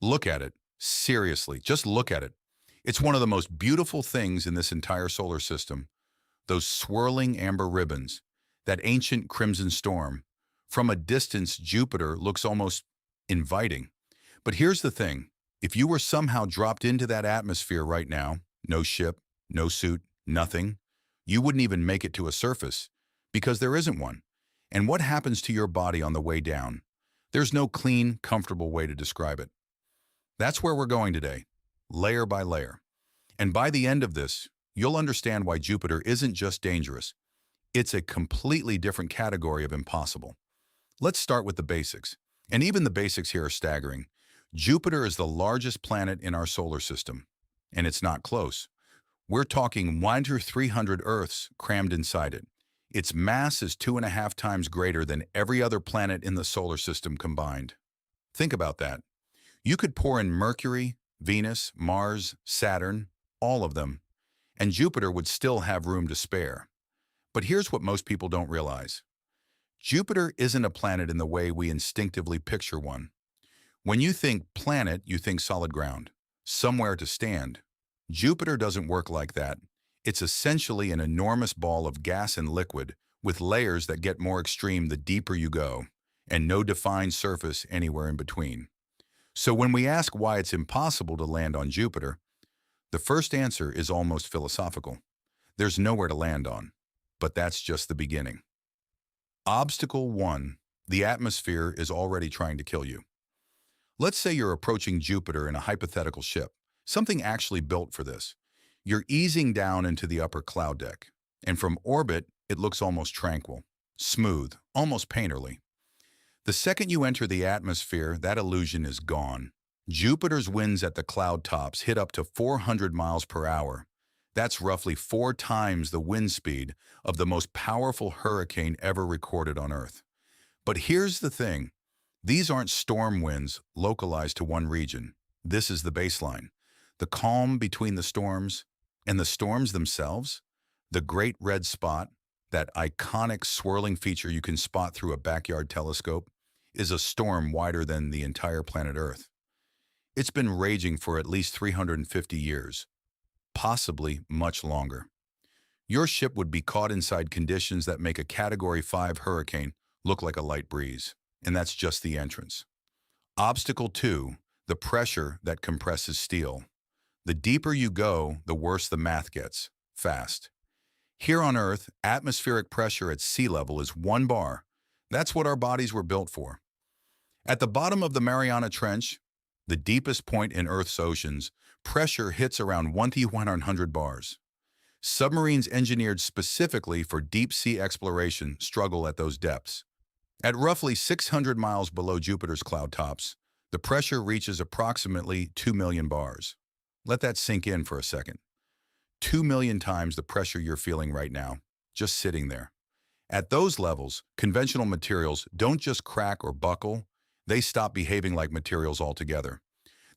Look at it. Seriously, just look at it. It's one of the most beautiful things in this entire solar system. Those swirling amber ribbons, that ancient crimson storm. From a distance, Jupiter looks almost inviting. But here's the thing. If you were somehow dropped into that atmosphere right now, no ship, no suit, nothing, you wouldn't even make it to a surface because there isn't one. And what happens to your body on the way down? There's no clean, comfortable way to describe it. That's where we're going today, layer by layer. And by the end of this, you'll understand why Jupiter isn't just dangerous. It's a completely different category of impossible. Let's start with the basics. And even the basics here are staggering. Jupiter is the largest planet in our solar system, and it's not close. We're talking 1 to 300 Earths crammed inside it. Its mass is 2.5 times greater than every other planet in the solar system combined. Think about that. You could pour in Mercury, Venus, Mars, Saturn, all of them, and Jupiter would still have room to spare. But here's what most people don't realize. Jupiter isn't a planet in the way we instinctively picture one. When you think planet, you think solid ground, somewhere to stand. Jupiter doesn't work like that. It's essentially an enormous ball of gas and liquid with layers that get more extreme the deeper you go, and no defined surface anywhere in between. So when we ask why it's impossible to land on Jupiter, the first answer is almost philosophical. There's nowhere to land on. But that's just the beginning. Obstacle 1. The atmosphere is already trying to kill you. Let's say you're approaching Jupiter in a hypothetical ship, something actually built for this. You're easing down into the upper cloud deck, and from orbit, it looks almost tranquil, smooth, almost painterly. The second you enter the atmosphere, that illusion is gone. Jupiter's winds at the cloud tops hit up to 400 miles per hour. That's roughly 4 times the wind speed of the most powerful hurricane ever recorded on Earth. But here's the thing. These aren't storm winds localized to one region. This is the baseline. The calm between the storms and the storms themselves, the Great Red Spot, that iconic swirling feature you can spot through a backyard telescope, is a storm wider than the entire planet Earth. It's been raging for at least 350 years, possibly much longer. Your ship would be caught inside conditions that make a Category 5 hurricane look like a light breeze, and that's just the entrance. Obstacle 2, the pressure that compresses steel. The deeper you go, the worse the math gets, fast. Here on Earth, atmospheric pressure at sea level is 1 bar. That's what our bodies were built for. At the bottom of the Mariana Trench, the deepest point in Earth's oceans, pressure hits around 1,100 bars. Submarines engineered specifically for deep-sea exploration struggle at those depths. At roughly 600 miles below Jupiter's cloud tops, the pressure reaches approximately 2 million bars. Let that sink in for a second. 2 million times the pressure you're feeling right now, just sitting there. At those levels, conventional materials don't just crack or buckle, they stop behaving like materials altogether.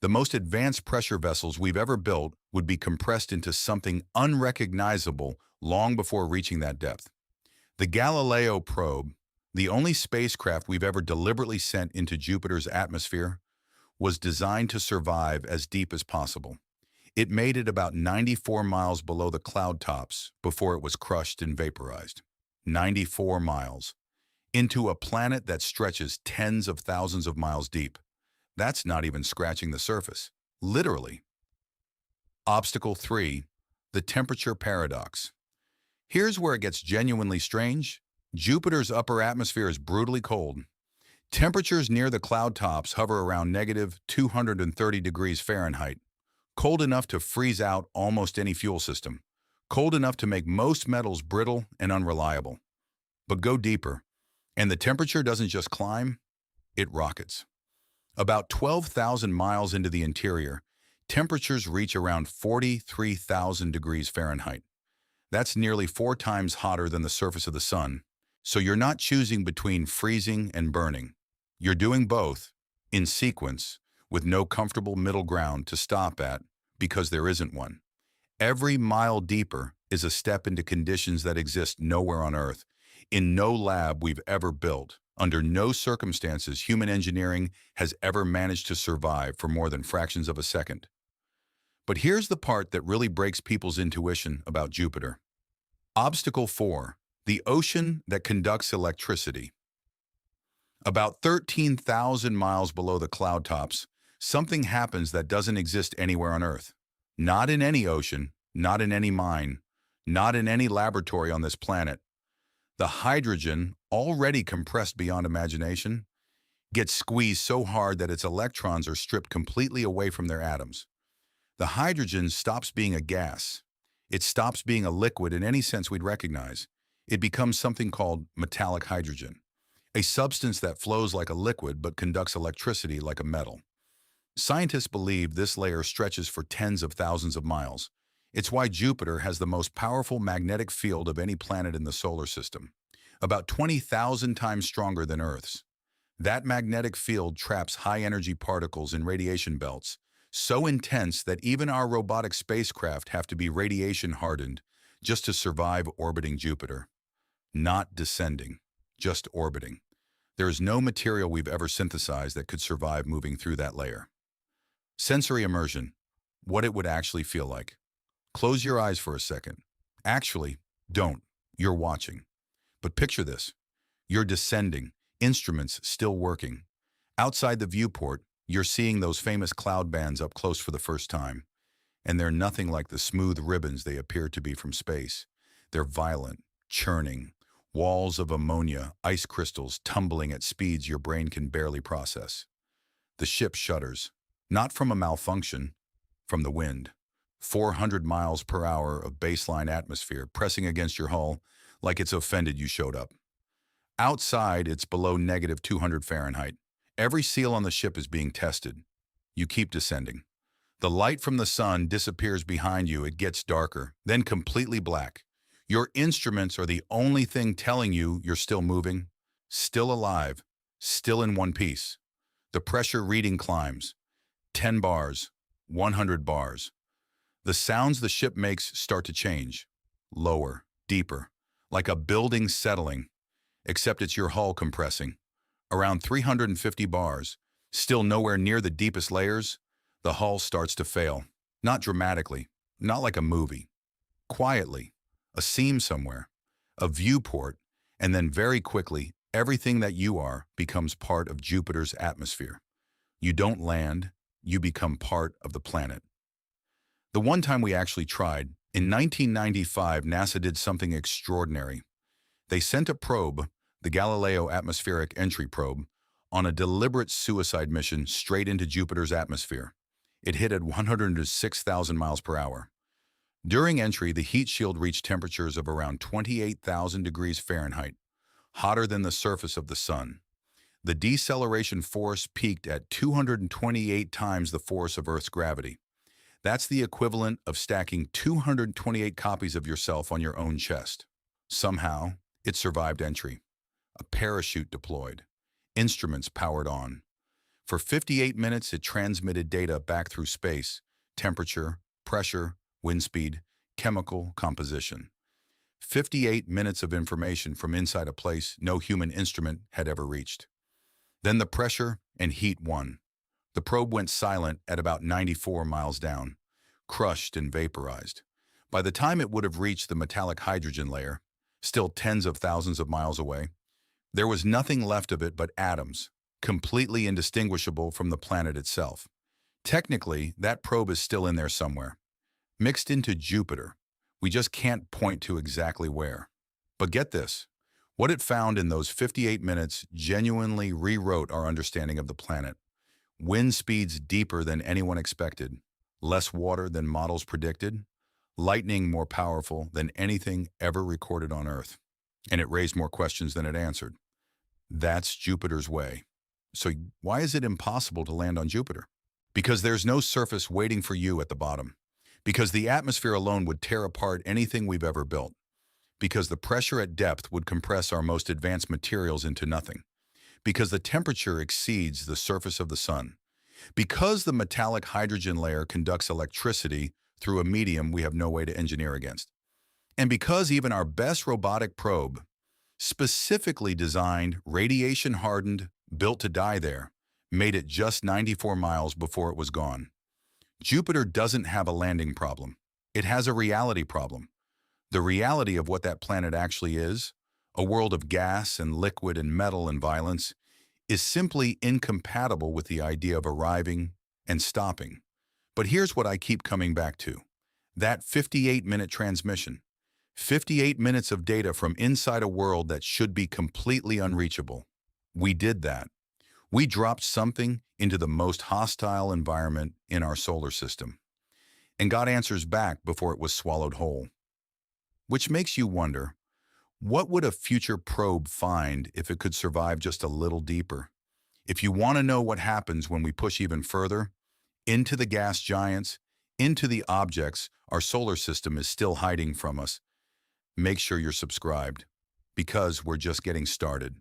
The most advanced pressure vessels we've ever built would be compressed into something unrecognizable long before reaching that depth. The Galileo probe, the only spacecraft we've ever deliberately sent into Jupiter's atmosphere, was designed to survive as deep as possible. It made it about 94 miles below the cloud tops before it was crushed and vaporized. 94 miles. Into a planet that stretches tens of thousands of miles deep. That's not even scratching the surface. Literally. Obstacle 3. The temperature paradox. Here's where it gets genuinely strange. Jupiter's upper atmosphere is brutally cold. Temperatures near the cloud tops hover around negative 230 degrees Fahrenheit. Cold enough to freeze out almost any fuel system. Cold enough to make most metals brittle and unreliable. But go deeper, and the temperature doesn't just climb, it rockets. About 12,000 miles into the interior, temperatures reach around 43,000 degrees Fahrenheit. That's nearly 4 times hotter than the surface of the sun. So you're not choosing between freezing and burning. You're doing both, in sequence, with no comfortable middle ground to stop at, because there isn't one. Every mile deeper is a step into conditions that exist nowhere on Earth, in no lab we've ever built, Under no circumstances human engineering has ever managed to survive for more than fractions of a second. But here's the part that really breaks people's intuition about Jupiter. Obstacle 4. The ocean that conducts electricity. About 13,000 miles below the cloud tops, something happens that doesn't exist anywhere on Earth. Not in any ocean, not in any mine, not in any laboratory on this planet. The hydrogen, already compressed beyond imagination, gets squeezed so hard that its electrons are stripped completely away from their atoms. The hydrogen stops being a gas. It stops being a liquid in any sense we'd recognize. It becomes something called metallic hydrogen, a substance that flows like a liquid but conducts electricity like a metal. Scientists believe this layer stretches for tens of thousands of miles. It's why Jupiter has the most powerful magnetic field of any planet in the solar system, about 20,000 times stronger than Earth's. That magnetic field traps high-energy particles in radiation belts, so intense that even our robotic spacecraft have to be radiation-hardened just to survive orbiting Jupiter. Not descending, just orbiting. There is no material we've ever synthesized that could survive moving through that layer. Sensory immersion, what it would actually feel like. Close your eyes for a second. Actually, don't. You're watching. But picture this. You're descending, instruments still working. Outside the viewport, you're seeing those famous cloud bands up close for the first time. And they're nothing like the smooth ribbons they appear to be from space. They're violent, churning, walls of ammonia, ice crystals tumbling at speeds your brain can barely process. The ship shudders, not from a malfunction, from the wind. 400 miles per hour of baseline atmosphere pressing against your hull like it's offended you showed up. Outside, it's below -200 Fahrenheit. Every seal on the ship is being tested. You keep descending. The light from the sun disappears behind you. It gets darker, then completely black. Your instruments are the only thing telling you you're still moving, still alive, still in one piece. The pressure reading climbs. 10 bars, 100 bars. The sounds the ship makes start to change. Lower, deeper, like a building settling, except it's your hull compressing. Around 350 bars, still nowhere near the deepest layers, the hull starts to fail. Not dramatically, not like a movie. Quietly, a seam somewhere, a viewport, and then very quickly, everything that you are becomes part of Jupiter's atmosphere. You don't land, you become part of the planet. The one time we actually tried, in 1995, NASA did something extraordinary. They sent a probe, the Galileo Atmospheric Entry Probe, on a deliberate suicide mission straight into Jupiter's atmosphere. It hit at 106,000 miles per hour. During entry, the heat shield reached temperatures of around 28,000 degrees Fahrenheit, hotter than the surface of the sun. The deceleration force peaked at 228 times the force of Earth's gravity. That's the equivalent of stacking 228 copies of yourself on your own chest. Somehow, it survived entry. A parachute deployed. Instruments powered on. For 58 minutes, it transmitted data back through space, temperature, pressure, wind speed, chemical composition. 58 minutes of information from inside a place no human instrument had ever reached. Then the pressure and heat won. The probe went silent at about 94 miles down, crushed and vaporized. By the time it would have reached the metallic hydrogen layer, still tens of thousands of miles away, there was nothing left of it but atoms, completely indistinguishable from the planet itself. Technically, that probe is still in there somewhere, mixed into Jupiter. We just can't point to exactly where. But get this, what it found in those 58 minutes genuinely rewrote our understanding of the planet. Wind speeds deeper than anyone expected, less water than models predicted, lightning more powerful than anything ever recorded on Earth. And it raised more questions than it answered. That's Jupiter's way. So why is it impossible to land on Jupiter? Because there's no surface waiting for you at the bottom. Because the atmosphere alone would tear apart anything we've ever built. Because the pressure at depth would compress our most advanced materials into nothing. Because the temperature exceeds the surface of the sun. Because the metallic hydrogen layer conducts electricity through a medium we have no way to engineer against. And because even our best robotic probe Specifically designed, radiation-hardened, built to die there, made it just 94 miles before it was gone. Jupiter doesn't have a landing problem. It has a reality problem. The reality of what that planet actually is, a world of gas and liquid and metal and violence, is simply incompatible with the idea of arriving and stopping. But here's what I keep coming back to. That 58-minute transmission. 58 minutes of data from inside a world that should be completely unreachable. We did that. We dropped something into the most hostile environment in our solar system and got answers back before it was swallowed whole. Which makes you wonder, what would a future probe find if it could survive just a little deeper? If you want to know what happens when we push even further, into the gas giants, into the objects our solar system is still hiding from us, make sure you're subscribed, because we're just getting started.